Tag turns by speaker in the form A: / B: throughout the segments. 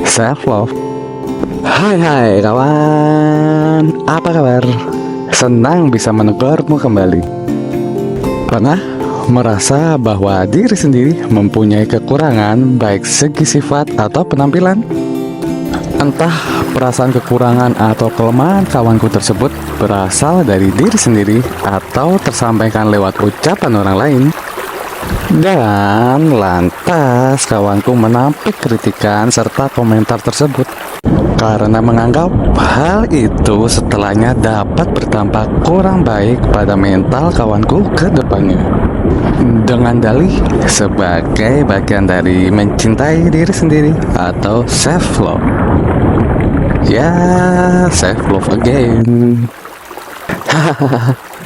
A: Self love. Hai kawan, apa kabar? Senang bisa menegurmu kembali. Pernah merasa bahwa diri sendiri mempunyai kekurangan baik segi sifat atau penampilan? Entah perasaan kekurangan atau kelemahan kawanku tersebut berasal dari diri sendiri atau tersampaikan lewat ucapan orang lain. Dan lantas kawanku menampik kritikan serta komentar tersebut karena menganggap hal itu setelahnya dapat berdampak kurang baik pada mental kawanku ke depannya. Dengan dalih sebagai bagian dari mencintai diri sendiri atau self love. Ya, self love again.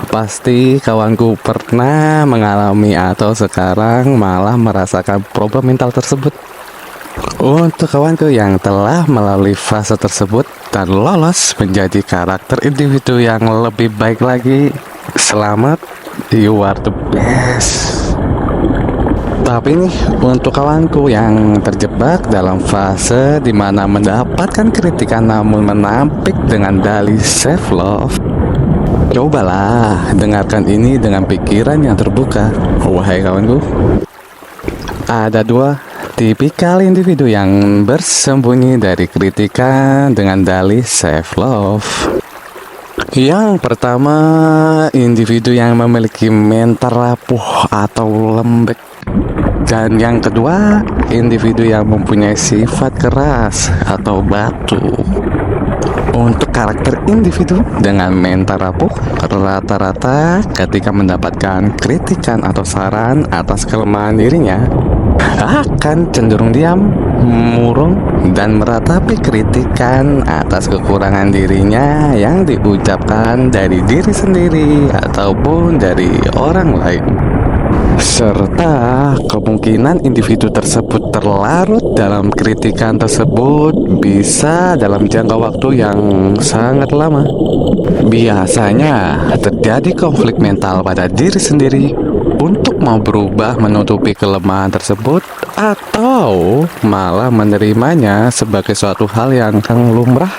A: Pasti kawanku pernah mengalami atau sekarang malah merasakan problem mental tersebut. Untuk kawanku yang telah melalui fase tersebut dan lolos menjadi karakter individu yang lebih baik lagi, selamat, you are the best. Tapi nih, untuk kawanku yang terjebak dalam fase dimana mendapatkan kritikan namun menampik dengan dalih self love, cobalah dengarkan ini dengan pikiran yang terbuka. Wahai kawanku, ada dua tipikal individu yang bersembunyi dari kritikan dengan dalih self love. Yang pertama, individu yang memiliki mental rapuh atau lembek. Dan yang kedua, individu yang mempunyai sifat keras atau batu. Untuk karakter individu dengan mental rapuh, rata-rata ketika mendapatkan kritikan atau saran atas kelemahan dirinya, akan cenderung diam, murung, dan meratapi kritikan atas kekurangan dirinya yang diucapkan dari diri sendiri ataupun dari orang lain. Serta kemungkinan individu tersebut terlarut dalam kritikan tersebut bisa dalam jangka waktu yang sangat lama. Biasanya terjadi konflik mental pada diri sendiri untuk mau berubah menutupi kelemahan tersebut atau malah menerimanya sebagai suatu hal yang lumrah,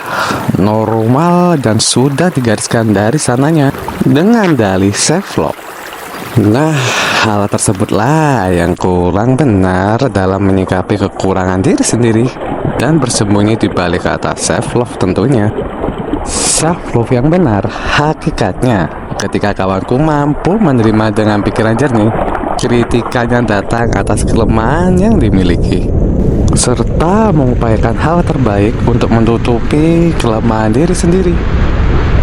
A: normal, dan sudah digariskan dari sananya dengan dalih self love. Nah, hal tersebutlah yang kurang benar dalam menyikapi kekurangan diri sendiri dan bersembunyi di balik kata self love tentunya. Self love yang benar hakikatnya ketika kawanku mampu menerima dengan pikiran jernih kritikan yang datang atas kelemahan yang dimiliki, serta mengupayakan hal terbaik untuk menutupi kelemahan diri sendiri.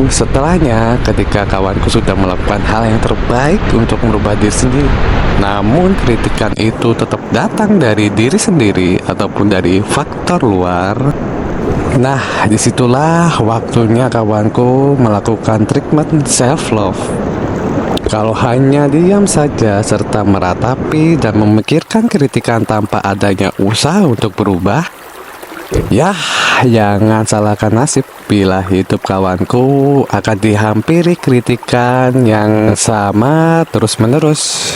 A: Setelahnya, ketika kawanku sudah melakukan hal yang terbaik untuk merubah diri sendiri, namun kritikan itu tetap datang dari diri sendiri ataupun dari faktor luar, nah disitulah waktunya kawanku melakukan treatment self love. Kalau hanya diam saja serta meratapi dan memikirkan kritikan tanpa adanya usaha untuk berubah, ya, jangan salahkan nasib bila hidup kawanku akan dihampiri kritikan yang sama terus-menerus.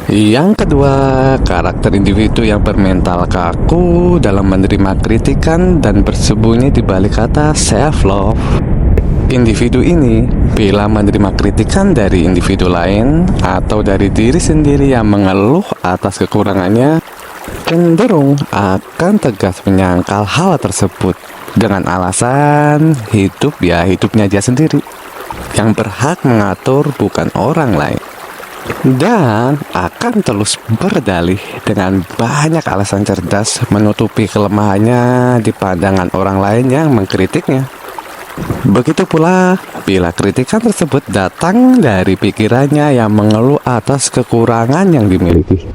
A: Yang kedua, karakter individu yang bermental kaku dalam menerima kritikan dan bersembunyi di balik kata self love. Individu ini bila menerima kritikan dari individu lain atau dari diri sendiri yang mengeluh atas kekurangannya, cenderung akan tegas menyangkal hal tersebut dengan alasan hidupnya dia sendiri yang berhak mengatur, bukan orang lain, dan akan terus berdalih dengan banyak alasan cerdas menutupi kelemahannya di pandangan orang lain yang mengkritiknya. Begitu pula bila kritikan tersebut datang dari pikirannya yang mengeluh atas kekurangan yang dimiliki.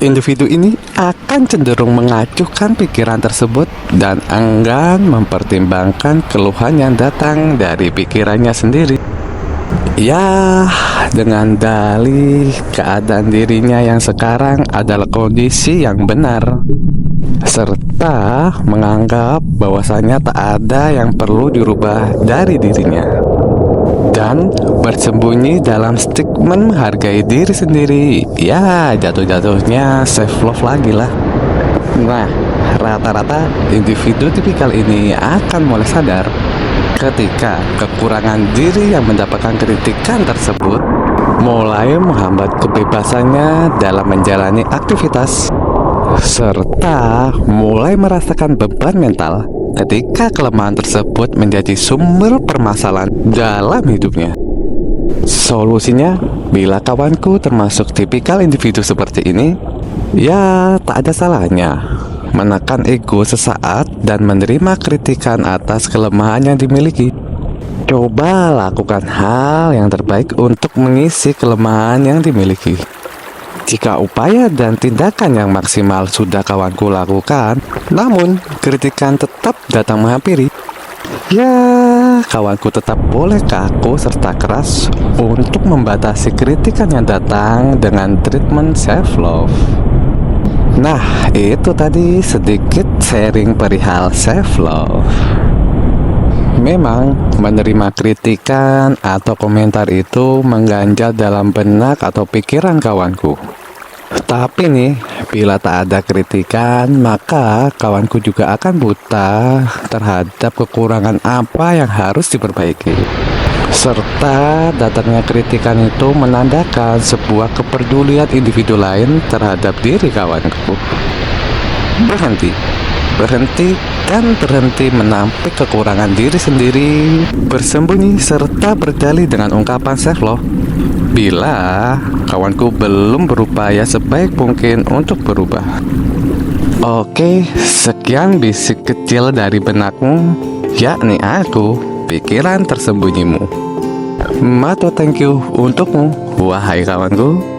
A: Individu ini akan cenderung mengacuhkan pikiran tersebut dan enggan mempertimbangkan keluhan yang datang dari pikirannya sendiri. Ya, dengan dalih keadaan dirinya yang sekarang adalah kondisi yang benar, serta menganggap bahwasanya tak ada yang perlu dirubah dari dirinya, dan bersembunyi dalam stigma menghargai diri sendiri. Ya, jatuh-jatuhnya self love lagi lah. Nah, rata-rata individu tipikal ini akan mulai sadar ketika kekurangan diri yang mendapatkan kritikan tersebut mulai menghambat kebebasannya dalam menjalani aktivitas, serta mulai merasakan beban mental ketika kelemahan tersebut menjadi sumber permasalahan dalam hidupnya. Solusinya, bila kawanku termasuk tipikal individu seperti ini, ya tak ada salahnya menekan ego sesaat dan menerima kritikan atas kelemahan yang dimiliki. Coba lakukan hal yang terbaik untuk mengisi kelemahan yang dimiliki. Jika upaya dan tindakan yang maksimal sudah kawanku lakukan, namun kritikan tetap datang menghampiri, ya kawanku tetap boleh kaku serta keras untuk membatasi kritikan yang datang dengan treatment self-love. Nah, itu tadi sedikit sharing perihal self-love. Memang menerima kritikan atau komentar itu mengganjal dalam benak atau pikiran kawanku. Tapi nih, bila tak ada kritikan, maka kawanku juga akan buta terhadap kekurangan apa yang harus diperbaiki. Serta datangnya kritikan itu menandakan sebuah kepedulian individu lain terhadap diri kawanku. Berhenti dan berhenti menampik kekurangan diri sendiri, bersembunyi serta berdalih dengan ungkapan self-love. Bila kawanku belum berupaya sebaik mungkin untuk berubah. Oke, sekian bisik kecil dari benakmu, yakni aku, pikiran tersembunyimu. Mato thank you untukmu, wahai kawanku.